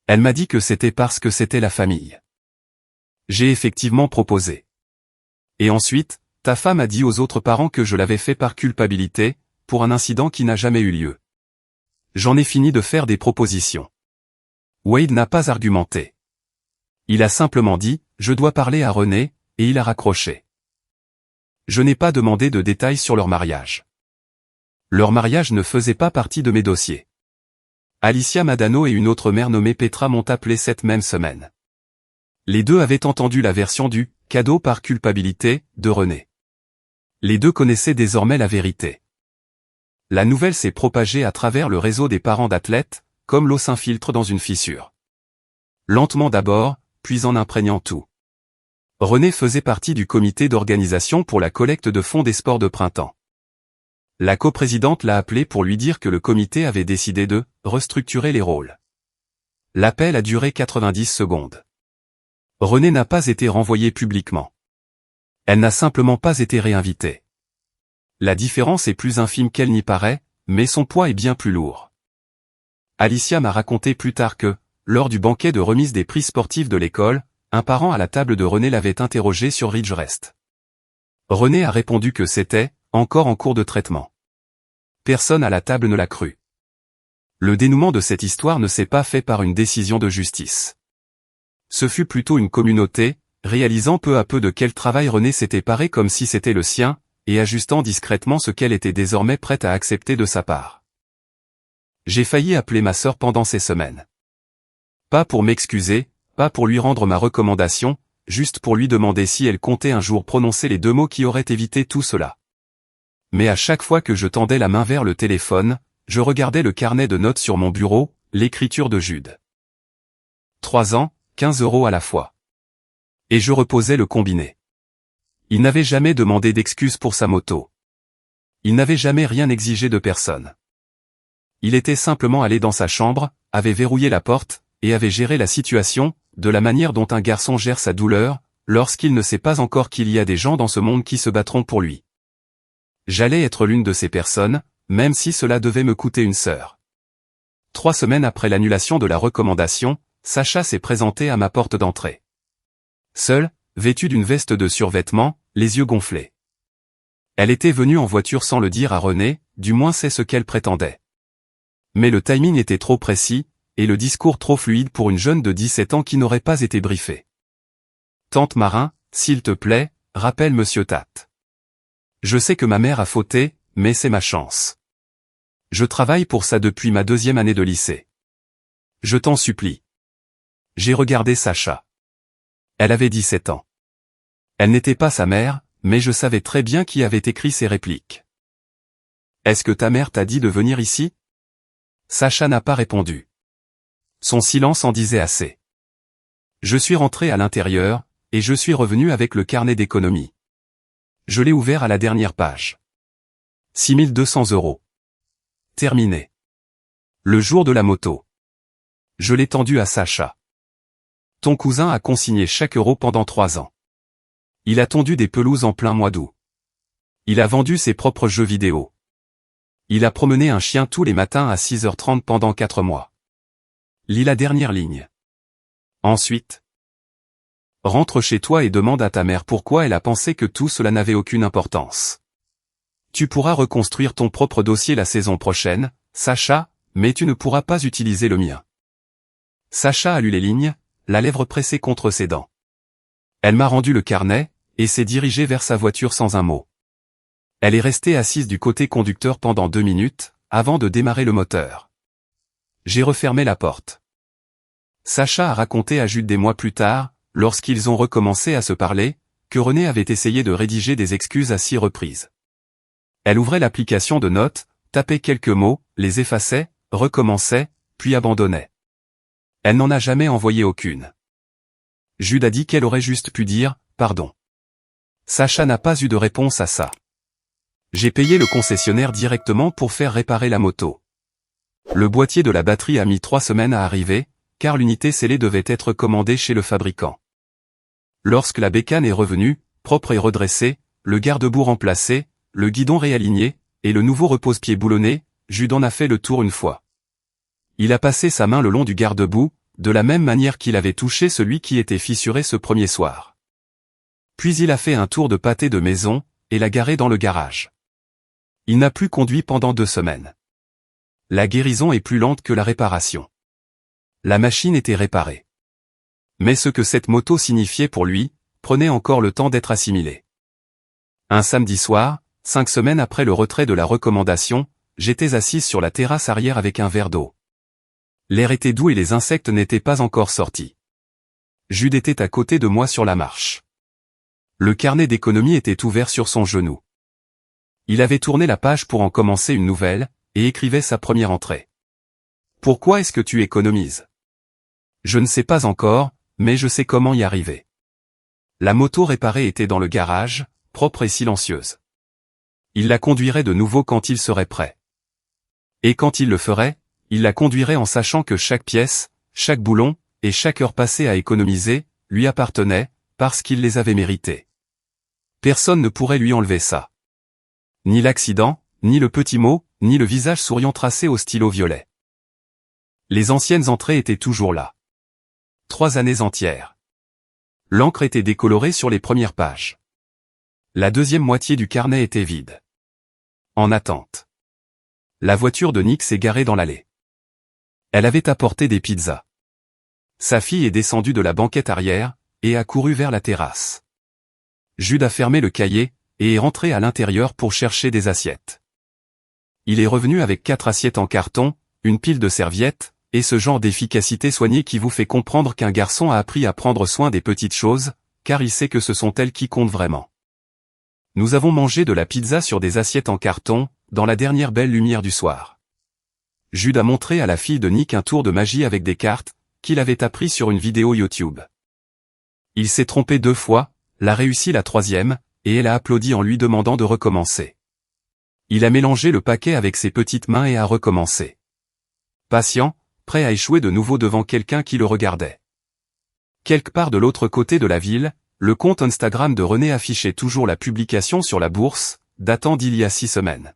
Elle m'a dit que c'était parce que c'était la famille. J'ai effectivement proposé. Et ensuite, ta femme a dit aux autres parents que je l'avais fait par culpabilité, pour un incident qui n'a jamais eu lieu. J'en ai fini de faire des propositions. Wade n'a pas argumenté. Il a simplement dit, je dois parler à René, et il a raccroché. Je n'ai pas demandé de détails sur leur mariage. Leur mariage ne faisait pas partie de mes dossiers. Alicia Madano et une autre mère nommée Petra m'ont appelé cette même semaine. Les deux avaient entendu la version du « cadeau par culpabilité » de René. Les deux connaissaient désormais la vérité. La nouvelle s'est propagée à travers le réseau des parents d'athlètes, comme l'eau s'infiltre dans une fissure. Lentement d'abord, puis en imprégnant tout. René faisait partie du comité d'organisation pour la collecte de fonds des sports de printemps. La coprésidente l'a appelé pour lui dire que le comité avait décidé de restructurer les rôles. L'appel a duré 90 secondes. René n'a pas été renvoyée publiquement. Elle n'a simplement pas été réinvitée. La différence est plus infime qu'elle n'y paraît, mais son poids est bien plus lourd. Alicia m'a raconté plus tard que, lors du banquet de remise des prix sportifs de l'école, un parent à la table de René l'avait interrogé sur Ridgerest. René a répondu que c'était encore en cours de traitement. Personne à la table ne l'a cru. Le dénouement de cette histoire ne s'est pas fait par une décision de justice. Ce fut plutôt une communauté, réalisant peu à peu de quel travail René s'était paré comme si c'était le sien, et ajustant discrètement ce qu'elle était désormais prête à accepter de sa part. J'ai failli appeler ma sœur pendant ces semaines. Pas pour m'excuser, pas pour lui rendre ma recommandation, juste pour lui demander si elle comptait un jour prononcer les deux mots qui auraient évité tout cela. Mais à chaque fois que je tendais la main vers le téléphone, je regardais le carnet de notes sur mon bureau, l'écriture de Jude. 3 ans, 15 euros à la fois. Et je reposais le combiné. Il n'avait jamais demandé d'excuses pour sa moto. Il n'avait jamais rien exigé de personne. Il était simplement allé dans sa chambre, avait verrouillé la porte, et avait géré la situation, de la manière dont un garçon gère sa douleur, lorsqu'il ne sait pas encore qu'il y a des gens dans ce monde qui se battront pour lui. J'allais être l'une de ces personnes, même si cela devait me coûter une sœur. 3 semaines après l'annulation de la recommandation, Sacha s'est présentée à ma porte d'entrée. Seule, vêtue d'une veste de survêtement, les yeux gonflés. Elle était venue en voiture sans le dire à René, du moins c'est ce qu'elle prétendait. Mais le timing était trop précis, et le discours trop fluide pour une jeune de 17 ans qui n'aurait pas été briefée. Tante Marin, s'il te plaît, rappelle Monsieur Tate. Je sais que ma mère a fauté, mais c'est ma chance. Je travaille pour ça depuis ma 2e année de lycée. Je t'en supplie. J'ai regardé Sacha. Elle avait 17 ans. Elle n'était pas sa mère, mais je savais très bien qui avait écrit ces répliques. Est-ce que ta mère t'a dit de venir ici? Sacha n'a pas répondu. Son silence en disait assez. Je suis rentré à l'intérieur, et je suis revenu avec le carnet d'économie. Je l'ai ouvert à la dernière page. 6 200 euros. Terminé. Le jour de la moto. Je l'ai tendu à Sacha. Ton cousin a consigné chaque euro pendant 3 ans. Il a tondu des pelouses en plein mois d'août. Il a vendu ses propres jeux vidéo. Il a promené un chien tous les matins à 6h30 pendant 4 mois. Lis la dernière ligne. Ensuite, rentre chez toi et demande à ta mère pourquoi elle a pensé que tout cela n'avait aucune importance. Tu pourras reconstruire ton propre dossier la saison prochaine, Sacha, mais tu ne pourras pas utiliser le mien. Sacha a lu les lignes, la lèvre pressée contre ses dents. Elle m'a rendu le carnet, et s'est dirigée vers sa voiture sans un mot. Elle est restée assise du côté conducteur pendant 2 minutes, avant de démarrer le moteur. J'ai refermé la porte. Sacha a raconté à Jude des mois plus tard, lorsqu'ils ont recommencé à se parler, que René avait essayé de rédiger des excuses à 6 reprises. Elle ouvrait l'application de notes, tapait quelques mots, les effaçait, recommençait, puis abandonnait. Elle n'en a jamais envoyé aucune. Jude a dit qu'elle aurait juste pu dire « pardon ». Sacha n'a pas eu de réponse à ça. J'ai payé le concessionnaire directement pour faire réparer la moto. Le boîtier de la batterie a mis 3 semaines à arriver, car l'unité scellée devait être commandée chez le fabricant. Lorsque la bécane est revenue, propre et redressée, le garde-boue remplacé, le guidon réaligné, et le nouveau repose-pied boulonné, Jude en a fait le tour une fois. Il a passé sa main le long du garde-boue, de la même manière qu'il avait touché celui qui était fissuré ce premier soir. Puis il a fait un tour de pâté de maison, et l'a garé dans le garage. Il n'a plus conduit pendant 2 semaines. La guérison est plus lente que la réparation. La machine était réparée. Mais ce que cette moto signifiait pour lui, prenait encore le temps d'être assimilé. Un samedi soir, 5 semaines après le retrait de la recommandation, j'étais assise sur la terrasse arrière avec un verre d'eau. L'air était doux et les insectes n'étaient pas encore sortis. Jude était à côté de moi sur la marche. Le carnet d'économie était ouvert sur son genou. Il avait tourné la page pour en commencer une nouvelle, et écrivait sa première entrée. « Pourquoi est-ce que tu économises ? Je ne sais pas encore, mais je sais comment y arriver. » La moto réparée était dans le garage, propre et silencieuse. Il la conduirait de nouveau quand il serait prêt. Et quand il le ferait, il la conduirait en sachant que chaque pièce, chaque boulon, et chaque heure passée à économiser, lui appartenait, parce qu'il les avait mérités. Personne ne pourrait lui enlever ça. Ni l'accident, ni le petit mot, ni le visage souriant tracé au stylo violet. Les anciennes entrées étaient toujours là. 3 années entières. L'encre était décolorée sur les premières pages. La deuxième moitié du carnet était vide. En attente. La voiture de Nick s'est garée dans l'allée. Elle avait apporté des pizzas. Sa fille est descendue de la banquette arrière, et a couru vers la terrasse. Jude a fermé le cahier, et est rentré à l'intérieur pour chercher des assiettes. Il est revenu avec 4 assiettes en carton, une pile de serviettes, et ce genre d'efficacité soignée qui vous fait comprendre qu'un garçon a appris à prendre soin des petites choses, car il sait que ce sont elles qui comptent vraiment. Nous avons mangé de la pizza sur des assiettes en carton, dans la dernière belle lumière du soir. Jude a montré à la fille de Nick un tour de magie avec des cartes, qu'il avait appris sur une vidéo YouTube. Il s'est trompé 2 fois, l'a réussi la 3e, et elle a applaudi en lui demandant de recommencer. Il a mélangé le paquet avec ses petites mains et a recommencé. Patient, prêt à échouer de nouveau devant quelqu'un qui le regardait. Quelque part de l'autre côté de la ville, le compte Instagram de René affichait toujours la publication sur la bourse, datant d'il y a 6 semaines.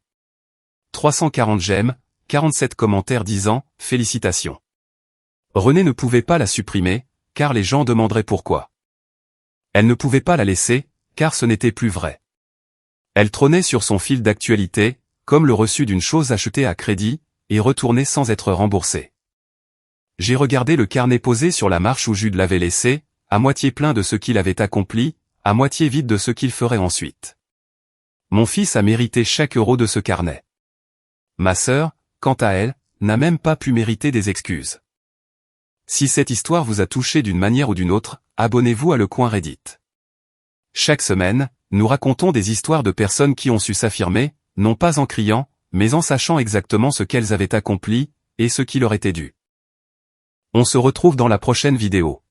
340 j'aime, 47 commentaires disant « Félicitations ». René ne pouvait pas la supprimer, car les gens demanderaient pourquoi. Elle ne pouvait pas la laisser, car ce n'était plus vrai. Elle trônait sur son fil d'actualité, comme le reçu d'une chose achetée à crédit, et retournée sans être remboursée. J'ai regardé le carnet posé sur la marche où Jude l'avait laissé, à moitié plein de ce qu'il avait accompli, à moitié vide de ce qu'il ferait ensuite. Mon fils a mérité chaque euro de ce carnet. Ma sœur, quant à elle, n'a même pas pu mériter des excuses. Si cette histoire vous a touché d'une manière ou d'une autre, abonnez-vous à Le Coin Reddit. Chaque semaine, nous racontons des histoires de personnes qui ont su s'affirmer, non pas en criant, mais en sachant exactement ce qu'elles avaient accompli, et ce qui leur était dû. On se retrouve dans la prochaine vidéo.